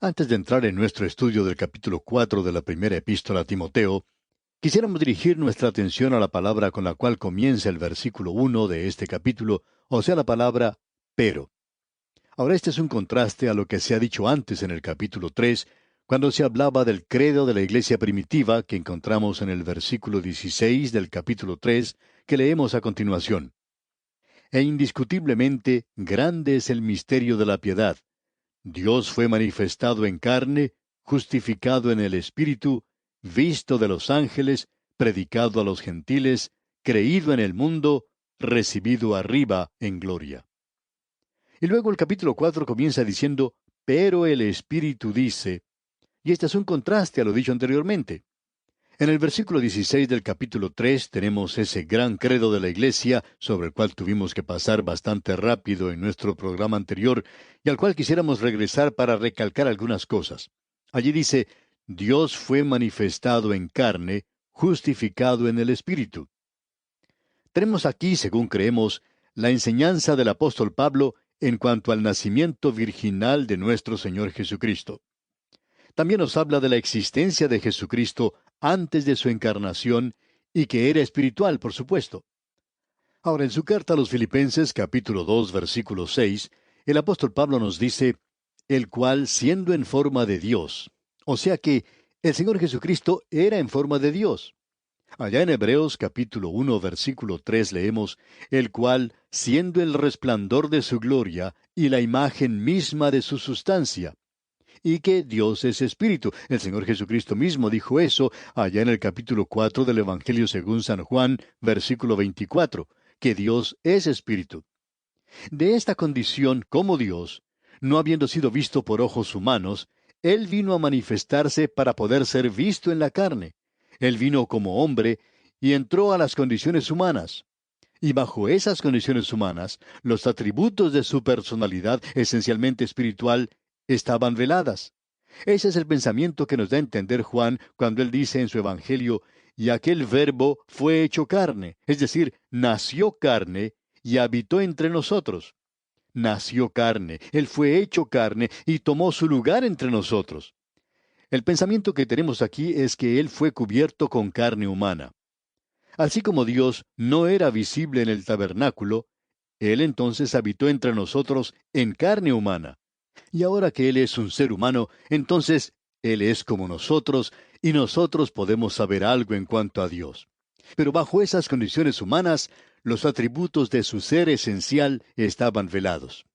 Antes de entrar en nuestro estudio del capítulo 4 de la primera epístola a Timoteo, quisiéramos dirigir nuestra atención a la palabra con la cual comienza el versículo 1 de este capítulo, o sea, la palabra pero. Ahora este es un contraste a lo que se ha dicho antes en el capítulo 3, cuando se hablaba del credo de la iglesia primitiva que encontramos en el versículo 16 del capítulo 3, que leemos a continuación. E indiscutiblemente grande es el misterio de la piedad. Dios fue manifestado en carne, justificado en el Espíritu, visto de los ángeles, predicado a los gentiles, creído en el mundo, recibido arriba en gloria. Y luego el capítulo 4 comienza diciendo, pero el Espíritu dice, y este es un contraste a lo dicho anteriormente. En el versículo 16 del capítulo 3 tenemos ese gran credo de la Iglesia, sobre el cual tuvimos que pasar bastante rápido en nuestro programa anterior, y al cual quisiéramos regresar para recalcar algunas cosas. Allí dice, Dios fue manifestado en carne, justificado en el Espíritu. Tenemos aquí, según creemos, la enseñanza del apóstol Pablo en cuanto al nacimiento virginal de nuestro Señor Jesucristo. También nos habla de la existencia de Jesucristo antes de su encarnación y que era espiritual, por supuesto. Ahora, en su carta a los Filipenses, capítulo 2, versículo 6, el apóstol Pablo nos dice, el cual siendo en forma de Dios. O sea que el Señor Jesucristo era en forma de Dios. Allá en Hebreos capítulo 1, versículo 3 leemos, el cual, siendo el resplandor de su gloria y la imagen misma de su sustancia, y que Dios es espíritu. El Señor Jesucristo mismo dijo eso allá en el capítulo 4 del Evangelio según San Juan, versículo 24, que Dios es espíritu. De esta condición como Dios, no habiendo sido visto por ojos humanos, Él vino a manifestarse para poder ser visto en la carne. Él vino como hombre y entró a las condiciones humanas. Y bajo esas condiciones humanas, los atributos de su personalidad, esencialmente espiritual, estaban veladas. Ese es el pensamiento que nos da a entender Juan cuando él dice en su Evangelio, y aquel verbo fue hecho carne, es decir, nació carne y habitó entre nosotros. Nació carne, él fue hecho carne y tomó su lugar entre nosotros. El pensamiento que tenemos aquí es que él fue cubierto con carne humana. Así como Dios no era visible en el tabernáculo, Él entonces habitó entre nosotros en carne humana. Y ahora que Él es un ser humano, entonces Él es como nosotros y nosotros podemos saber algo en cuanto a Dios. Pero bajo esas condiciones humanas, los atributos de su ser esencial estaban velados.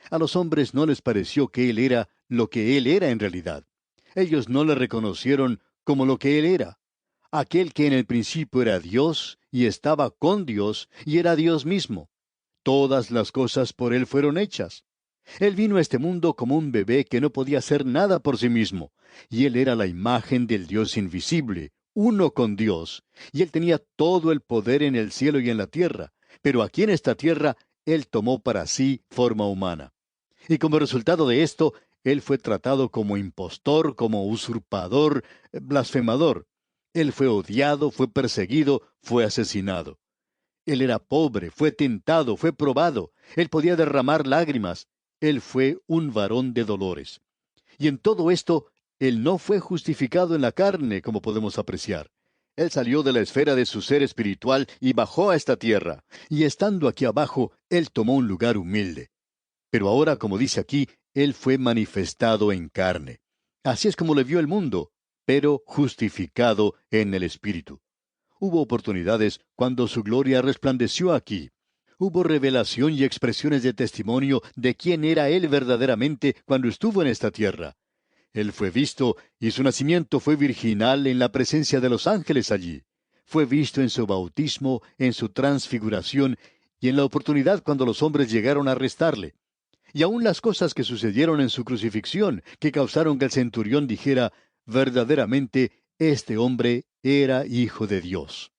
A los hombres no les pareció que Él era lo que Él era en realidad. Ellos no le reconocieron como lo que Él era. Aquel que en el principio era Dios y estaba con Dios y era Dios mismo. Todas las cosas por Él fueron hechas. Él vino a este mundo como un bebé que no podía hacer nada por sí mismo, y Él era la imagen del Dios invisible, uno con Dios, y Él tenía todo el poder en el cielo y en la tierra, pero aquí en esta tierra Él tomó para sí forma humana. Y como resultado de esto, Él fue tratado como impostor, como usurpador, blasfemador. Él fue odiado, fue perseguido, fue asesinado. Él era pobre, fue tentado, fue probado. Él podía derramar lágrimas. Él fue un varón de dolores. Y en todo esto, Él no fue justificado en la carne, como podemos apreciar. Él salió de la esfera de su ser espiritual y bajó a esta tierra. Y estando aquí abajo, Él tomó un lugar humilde. Pero ahora, como dice aquí, Él fue manifestado en carne. Así es como le vio el mundo, pero justificado en el Espíritu. Hubo oportunidades cuando su gloria resplandeció aquí. Hubo revelación y expresiones de testimonio de quién era Él verdaderamente cuando estuvo en esta tierra. Él fue visto y su nacimiento fue virginal en la presencia de los ángeles allí. Fue visto en su bautismo, en su transfiguración y en la oportunidad cuando los hombres llegaron a arrestarle. Y aun las cosas que sucedieron en su crucifixión, que causaron que el centurión dijera, verdaderamente, este hombre era hijo de Dios.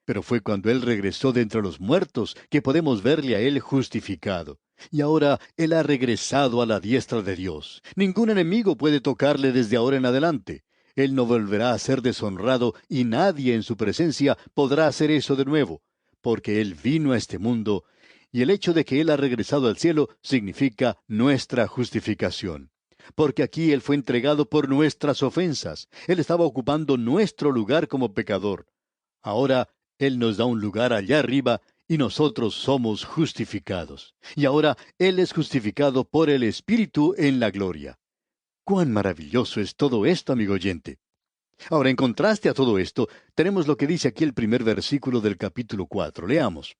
Pero fue cuando Él regresó de entre los muertos que podemos verle a Él justificado. Y ahora Él ha regresado a la diestra de Dios. Ningún enemigo puede tocarle desde ahora en adelante. Él no volverá a ser deshonrado y nadie en su presencia podrá hacer eso de nuevo, porque Él vino a este mundo y el hecho de que Él ha regresado al cielo significa nuestra justificación. porque aquí Él fue entregado por nuestras ofensas. Él estaba ocupando nuestro lugar como pecador. Ahora Él nos da un lugar allá arriba y nosotros somos justificados. Y ahora Él es justificado por el Espíritu en la gloria. ¡Cuán maravilloso es todo esto, amigo oyente! Ahora, en contraste a todo esto, tenemos lo que dice aquí el primer versículo del capítulo 4. Leamos.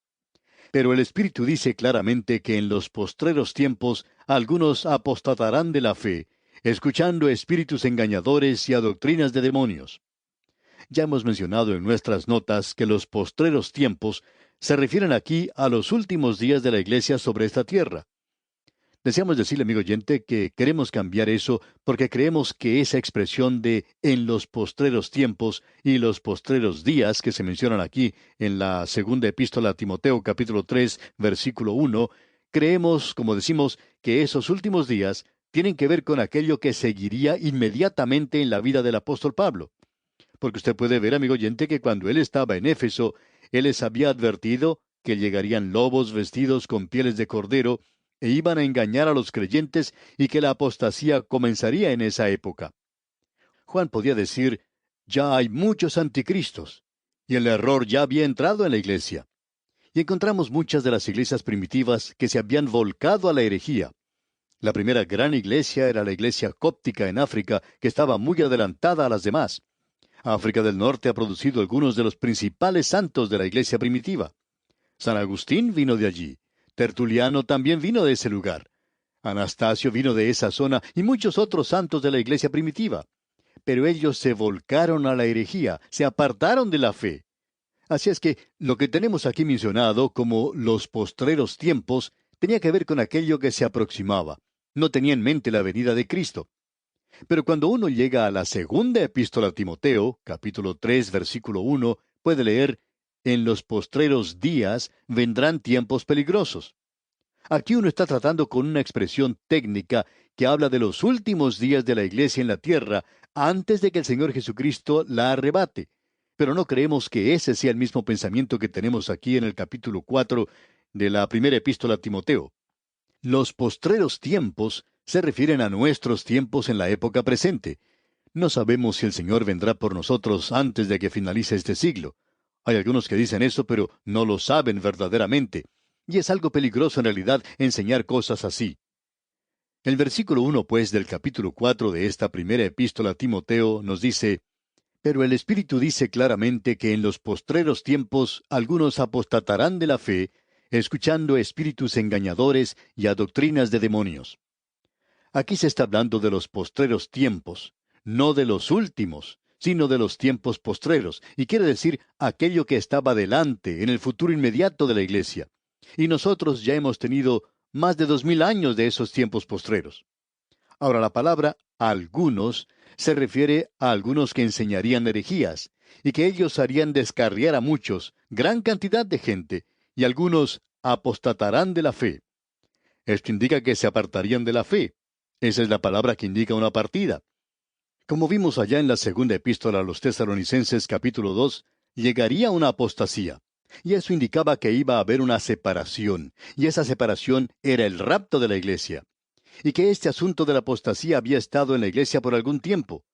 Pero el Espíritu dice claramente que en los postreros tiempos algunos apostatarán de la fe, escuchando espíritus engañadores y a doctrinas de demonios. Ya hemos mencionado en nuestras notas que los postreros tiempos se refieren aquí a los últimos días de la Iglesia sobre esta tierra. Deseamos decirle, amigo oyente, que queremos cambiar eso porque creemos que esa expresión de en los postreros tiempos y los postreros días que se mencionan aquí en la segunda epístola a Timoteo capítulo 3 versículo 1, creemos, como decimos, que esos últimos días tienen que ver con aquello que seguiría inmediatamente en la vida del apóstol Pablo. Porque usted puede ver, amigo oyente, que cuando él estaba en Éfeso, él les había advertido que llegarían lobos vestidos con pieles de cordero e iban a engañar a los creyentes y que la apostasía comenzaría en esa época. Juan podía decir, ya hay muchos anticristos, y el error ya había entrado en la iglesia. Y encontramos muchas de las iglesias primitivas que se habían volcado a la herejía. La primera gran iglesia era la iglesia cóptica en África, que estaba muy adelantada a las demás. África del Norte ha producido algunos de los principales santos de la iglesia primitiva. San Agustín vino de allí. Tertuliano también vino de ese lugar. Anastasio vino de esa zona y muchos otros santos de la iglesia primitiva. Pero ellos se volcaron a la herejía, se apartaron de la fe. Así es que lo que tenemos aquí mencionado como los postreros tiempos tenía que ver con aquello que se aproximaba. No tenía en mente la venida de Cristo. Pero cuando uno llega a la segunda epístola a Timoteo, capítulo 3, versículo 1, puede leer, en los postreros días vendrán tiempos peligrosos. Aquí uno está tratando con una expresión técnica que habla de los últimos días de la iglesia en la tierra antes de que el Señor Jesucristo la arrebate. Pero no creemos que ese sea el mismo pensamiento que tenemos aquí en el capítulo 4 de la primera epístola a Timoteo. Los postreros tiempos se refieren a nuestros tiempos en la época presente. No sabemos si el Señor vendrá por nosotros antes de que finalice este siglo. Hay algunos que dicen eso, pero no lo saben verdaderamente. Y es algo peligroso en realidad enseñar cosas así. El versículo 1, pues, del capítulo 4 de esta primera epístola a Timoteo nos dice, pero el Espíritu dice claramente que en los postreros tiempos algunos apostatarán de la fe, escuchando espíritus engañadores y a doctrinas de demonios. Aquí se está hablando de los postreros tiempos, no de los últimos, sino de los tiempos postreros, y quiere decir aquello que estaba delante, en el futuro inmediato de la iglesia. Y nosotros ya hemos tenido más de 2000 años de esos tiempos postreros. Ahora, la palabra algunos se refiere a algunos que enseñarían herejías, y que ellos harían descarriar a muchos, gran cantidad de gente, y algunos apostatarán de la fe. Esto indica que se apartarían de la fe. Esa es la palabra que indica una partida. Como vimos allá en la segunda epístola a los Tesalonicenses capítulo 2, llegaría una apostasía. Y eso indicaba que iba a haber una separación, y esa separación era el rapto de la iglesia. Y que este asunto de la apostasía había estado en la iglesia por algún tiempo.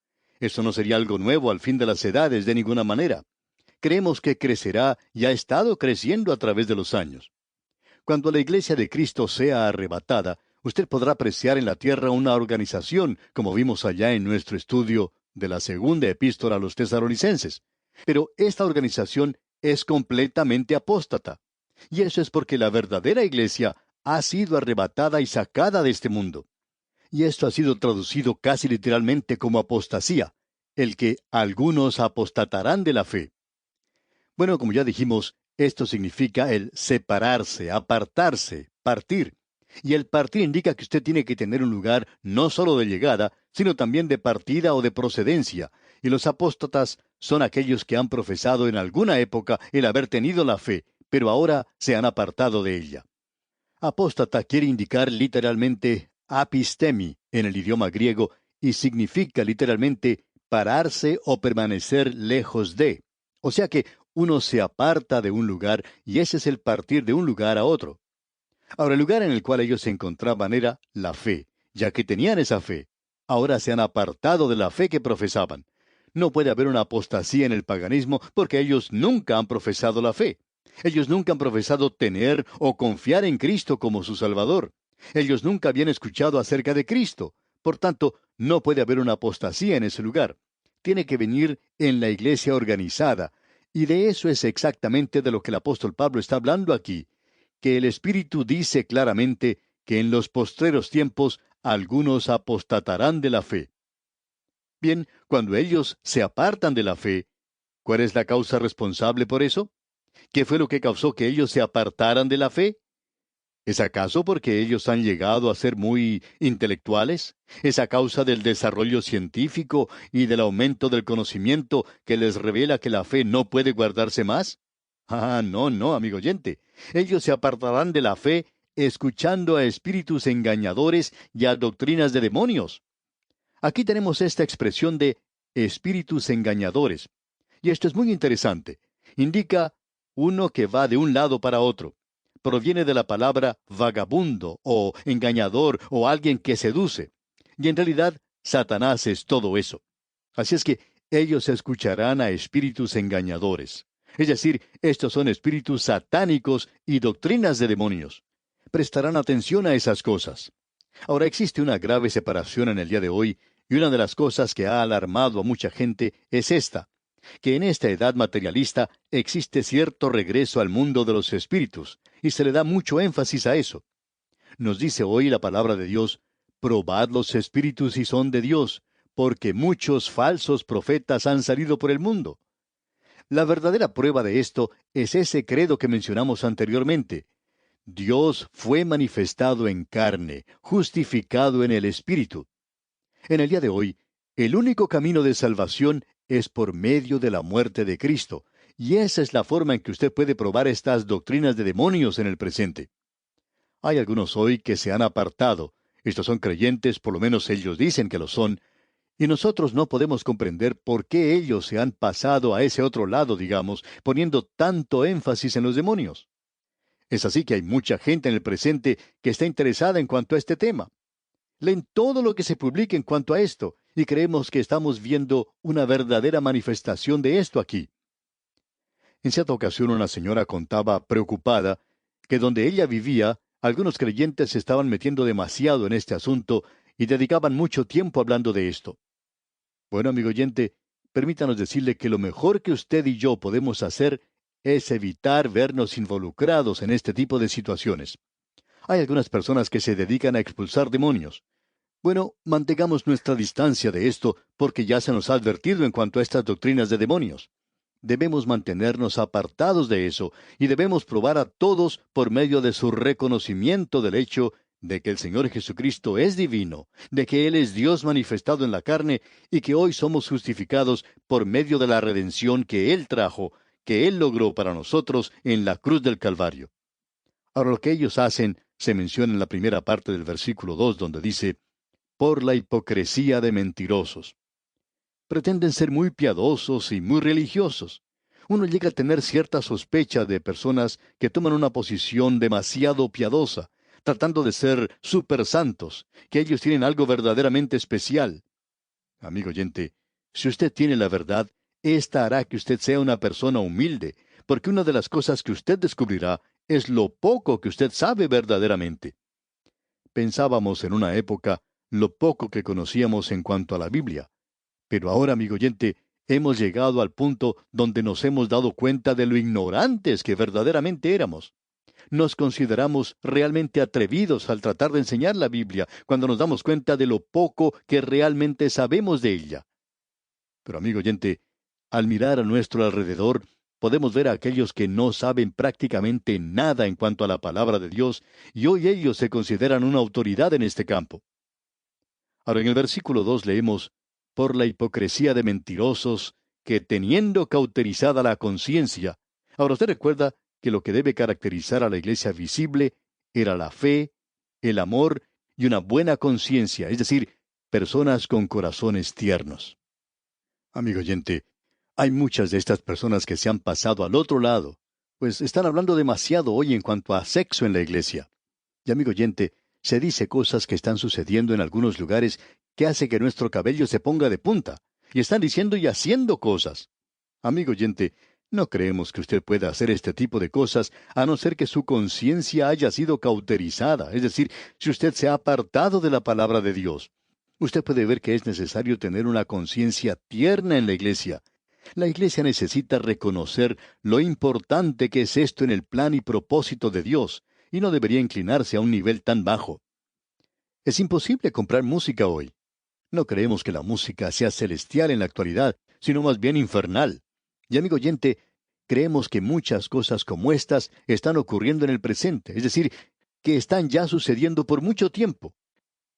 Eso no sería algo nuevo al fin de las edades de ninguna manera. Creemos que crecerá y ha estado creciendo a través de los años. Cuando la iglesia de Cristo sea arrebatada, usted podrá apreciar en la tierra una organización, como vimos allá en nuestro estudio de la segunda epístola a los Tesalonicenses. Pero esta organización es completamente apóstata. Y eso es porque la verdadera iglesia ha sido arrebatada y sacada de este mundo. Y esto ha sido traducido casi literalmente como apostasía, el que algunos apostatarán de la fe. Bueno, como ya dijimos, esto significa el separarse, apartarse, partir. Y el partir indica que usted tiene que tener un lugar no solo de llegada, sino también de partida o de procedencia. Y los apóstatas son aquellos que han profesado en alguna época el haber tenido la fe, pero ahora se han apartado de ella. Apóstata quiere indicar literalmente apistemi en el idioma griego y significa literalmente pararse o permanecer lejos de. O sea que uno se aparta de un lugar y ese es el partir de un lugar a otro. Ahora, el lugar en el cual ellos se encontraban era la fe, ya que tenían esa fe. ahora se han apartado de la fe que profesaban. No puede haber una apostasía en el paganismo porque ellos nunca han profesado la fe. Ellos nunca han profesado tener o confiar en Cristo como su Salvador. Ellos nunca habían escuchado acerca de Cristo. Por tanto, no puede haber una apostasía en ese lugar. Tiene que venir en la iglesia organizada. Y de eso es exactamente de lo que el apóstol Pablo está hablando aquí, que el Espíritu dice claramente que en los postreros tiempos algunos apostatarán de la fe. Bien, cuando ellos se apartan de la fe, ¿cuál es la causa responsable por eso? ¿Qué fue lo que causó que ellos se apartaran de la fe? ¿Es acaso porque ellos han llegado a ser muy intelectuales? ¿Es a causa del desarrollo científico y del aumento del conocimiento que les revela que la fe no puede guardarse más? Ah, no, no, amigo oyente. Ellos se apartarán de la fe escuchando a espíritus engañadores y a doctrinas de demonios. Aquí tenemos esta expresión de espíritus engañadores. Y esto es muy interesante. Indica uno que va de un lado para otro. Proviene de la palabra vagabundo o engañador o alguien que seduce. Y en realidad, Satanás es todo eso. Así es que ellos escucharán a espíritus engañadores. Es decir, estos son espíritus satánicos y doctrinas de demonios. Prestarán atención a esas cosas. Ahora existe una grave separación en el día de hoy, y una de las cosas que ha alarmado a mucha gente es esta, que en esta edad materialista existe cierto regreso al mundo de los espíritus, y se le da mucho énfasis a eso. Nos dice hoy la palabra de Dios, probad los espíritus si son de Dios, porque muchos falsos profetas han salido por el mundo. La verdadera prueba de esto es ese credo que mencionamos anteriormente. Dios fue manifestado en carne, justificado en el Espíritu. En el día de hoy, el único camino de salvación es por medio de la muerte de Cristo, y esa es la forma en que usted puede probar estas doctrinas de demonios en el presente. Hay algunos hoy que se han apartado. Estos son creyentes, por lo menos ellos dicen que lo son, y nosotros no podemos comprender por qué ellos se han pasado a ese otro lado, digamos, poniendo tanto énfasis en los demonios. Es así que hay mucha gente en el presente que está interesada en cuanto a este tema. Leen todo lo que se publica en cuanto a esto, y creemos que estamos viendo una verdadera manifestación de esto aquí. En cierta ocasión una señora contaba, preocupada, que donde ella vivía, algunos creyentes se estaban metiendo demasiado en este asunto y dedicaban mucho tiempo hablando de esto. Bueno, amigo oyente, permítanos decirle que lo mejor que usted y yo podemos hacer es evitar vernos involucrados en este tipo de situaciones. Hay algunas personas que se dedican a expulsar demonios. Bueno, mantengamos nuestra distancia de esto porque ya se nos ha advertido en cuanto a estas doctrinas de demonios. Debemos mantenernos apartados de eso y debemos probar a todos por medio de su reconocimiento del hecho de que el Señor Jesucristo es divino, de que Él es Dios manifestado en la carne y que hoy somos justificados por medio de la redención que Él trajo, que Él logró para nosotros en la cruz del Calvario. Ahora lo que ellos hacen se menciona en la primera parte del versículo 2, donde dice, por la hipocresía de mentirosos. Pretenden ser muy piadosos y muy religiosos. Uno llega a tener cierta sospecha de personas que toman una posición demasiado piadosa, tratando de ser super santos, que ellos tienen algo verdaderamente especial. Amigo oyente, si usted tiene la verdad, esta hará que usted sea una persona humilde, porque una de las cosas que usted descubrirá es lo poco que usted sabe verdaderamente. Pensábamos en una época lo poco que conocíamos en cuanto a la Biblia. Pero ahora, amigo oyente, hemos llegado al punto donde nos hemos dado cuenta de lo ignorantes que verdaderamente éramos. Nos consideramos realmente atrevidos al tratar de enseñar la Biblia cuando nos damos cuenta de lo poco que realmente sabemos de ella. Pero, amigo oyente, al mirar a nuestro alrededor, podemos ver a aquellos que no saben prácticamente nada en cuanto a la palabra de Dios, y hoy ellos se consideran una autoridad en este campo. Ahora, en el versículo 2 leemos, por la hipocresía de mentirosos, que teniendo cauterizada la conciencia. Ahora usted recuerda que lo que debe caracterizar a la iglesia visible era la fe, el amor y una buena conciencia, es decir, personas con corazones tiernos. Amigo oyente, hay muchas de estas personas que se han pasado al otro lado, pues están hablando demasiado hoy en cuanto a sexo en la iglesia. Y amigo oyente, se dice cosas que están sucediendo en algunos lugares que hace que nuestro cabello se ponga de punta. Y están diciendo y haciendo cosas. Amigo oyente, no creemos que usted pueda hacer este tipo de cosas a no ser que su conciencia haya sido cauterizada, es decir, si usted se ha apartado de la palabra de Dios. Usted puede ver que es necesario tener una conciencia tierna en la iglesia. La iglesia necesita reconocer lo importante que es esto en el plan y propósito de Dios, y no debería inclinarse a un nivel tan bajo. Es imposible comprar música hoy. No creemos que la música sea celestial en la actualidad, sino más bien infernal. Y amigo oyente, creemos que muchas cosas como estas están ocurriendo en el presente, es decir, que están ya sucediendo por mucho tiempo.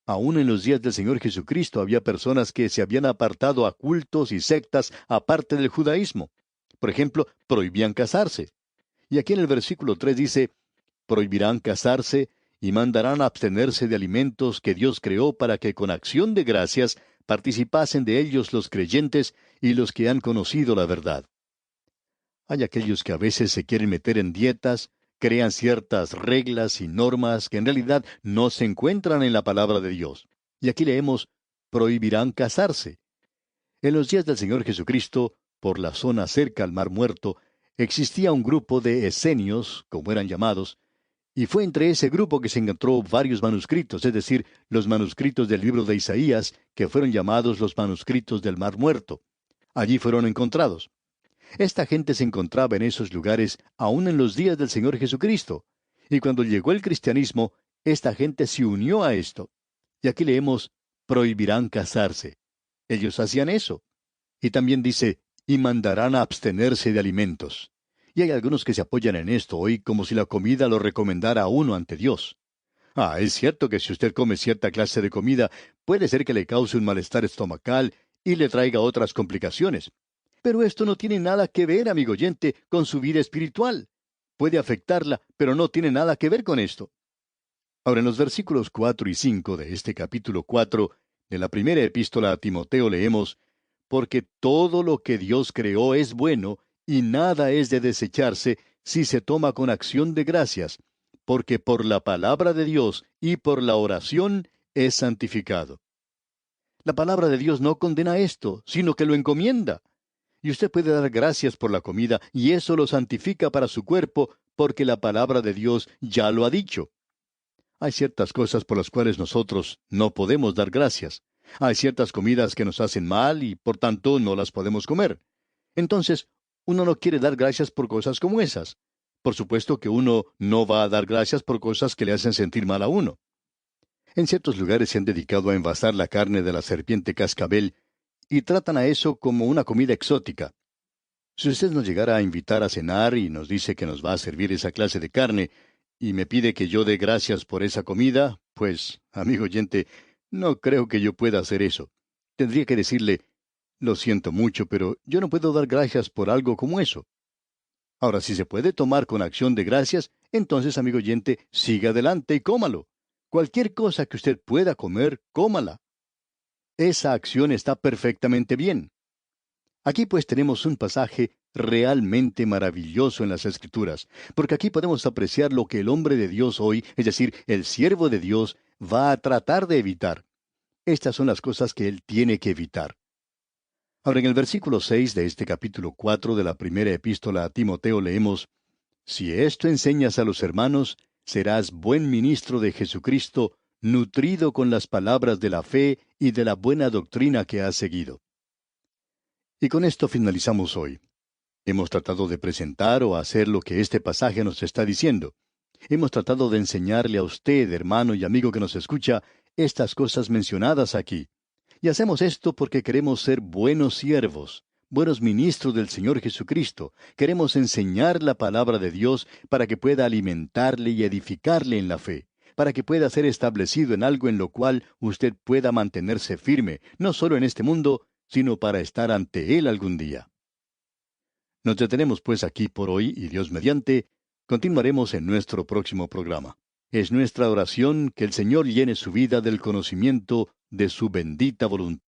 Aún en los días del Señor Jesucristo había personas que se habían apartado a cultos y sectas aparte del judaísmo. Por ejemplo, prohibían casarse. Y aquí en el versículo 3 dice, prohibirán casarse y mandarán abstenerse de alimentos que Dios creó para que con acción de gracias participasen de ellos los creyentes y los que han conocido la verdad. Hay aquellos que a veces se quieren meter en dietas, crean ciertas reglas y normas que en realidad no se encuentran en la palabra de Dios. Y aquí leemos, prohibirán casarse. En los días del Señor Jesucristo, por la zona cerca al Mar Muerto, existía un grupo de esenios, como eran llamados, y fue entre ese grupo que se encontró varios manuscritos, es decir, los manuscritos del libro de Isaías, que fueron llamados los manuscritos del Mar Muerto. Allí fueron encontrados. Esta gente se encontraba en esos lugares aún en los días del Señor Jesucristo. Y cuando llegó el cristianismo, esta gente se unió a esto. Y aquí leemos, prohibirán casarse. Ellos hacían eso. Y también dice, y mandarán a abstenerse de alimentos. Y hay algunos que se apoyan en esto hoy como si la comida lo recomendara a uno ante Dios. Es cierto que si usted come cierta clase de comida, puede ser que le cause un malestar estomacal y le traiga otras complicaciones. Pero esto no tiene nada que ver, amigo oyente, con su vida espiritual. Puede afectarla, pero no tiene nada que ver con esto. Ahora, en los versículos 4 y 5 de este capítulo 4 de la primera epístola a Timoteo leemos, porque todo lo que Dios creó es bueno, y nada es de desecharse si se toma con acción de gracias, porque por la palabra de Dios y por la oración es santificado. La palabra de Dios no condena esto, sino que lo encomienda. Y usted puede dar gracias por la comida, y eso lo santifica para su cuerpo, porque la palabra de Dios ya lo ha dicho. Hay ciertas cosas por las cuales nosotros no podemos dar gracias. Hay ciertas comidas que nos hacen mal y por tanto no las podemos comer. Entonces, uno no quiere dar gracias por cosas como esas. Por supuesto que uno no va a dar gracias por cosas que le hacen sentir mal a uno. En ciertos lugares se han dedicado a envasar la carne de la serpiente cascabel y tratan a eso como una comida exótica. Si usted nos llegara a invitar a cenar y nos dice que nos va a servir esa clase de carne, y me pide que yo dé gracias por esa comida, pues, amigo oyente, no creo que yo pueda hacer eso. Tendría que decirle, lo siento mucho, pero yo no puedo dar gracias por algo como eso. Ahora, si se puede tomar con acción de gracias, entonces, amigo oyente, siga adelante y cómalo. Cualquier cosa que usted pueda comer, cómala. Esa acción está perfectamente bien. Aquí pues tenemos un pasaje realmente maravilloso en las Escrituras, porque aquí podemos apreciar lo que el hombre de Dios hoy, es decir, el siervo de Dios, va a tratar de evitar. Estas son las cosas que él tiene que evitar. Ahora, en el versículo 6 de este capítulo 4 de la primera epístola a Timoteo leemos, si esto enseñas a los hermanos, serás buen ministro de Jesucristo, nutrido con las palabras de la fe y de la buena doctrina que has seguido. Y con esto finalizamos hoy. Hemos tratado de presentar o hacer lo que este pasaje nos está diciendo. Hemos tratado de enseñarle a usted, hermano y amigo que nos escucha, estas cosas mencionadas aquí. Y hacemos esto porque queremos ser buenos siervos, buenos ministros del Señor Jesucristo. Queremos enseñar la palabra de Dios para que pueda alimentarle y edificarle en la fe, para que pueda ser establecido en algo en lo cual usted pueda mantenerse firme, no solo en este mundo, sino para estar ante Él algún día. Nos detenemos pues aquí por hoy y Dios mediante, continuaremos en nuestro próximo programa. Es nuestra oración que el Señor llene su vida del conocimiento de su bendita voluntad.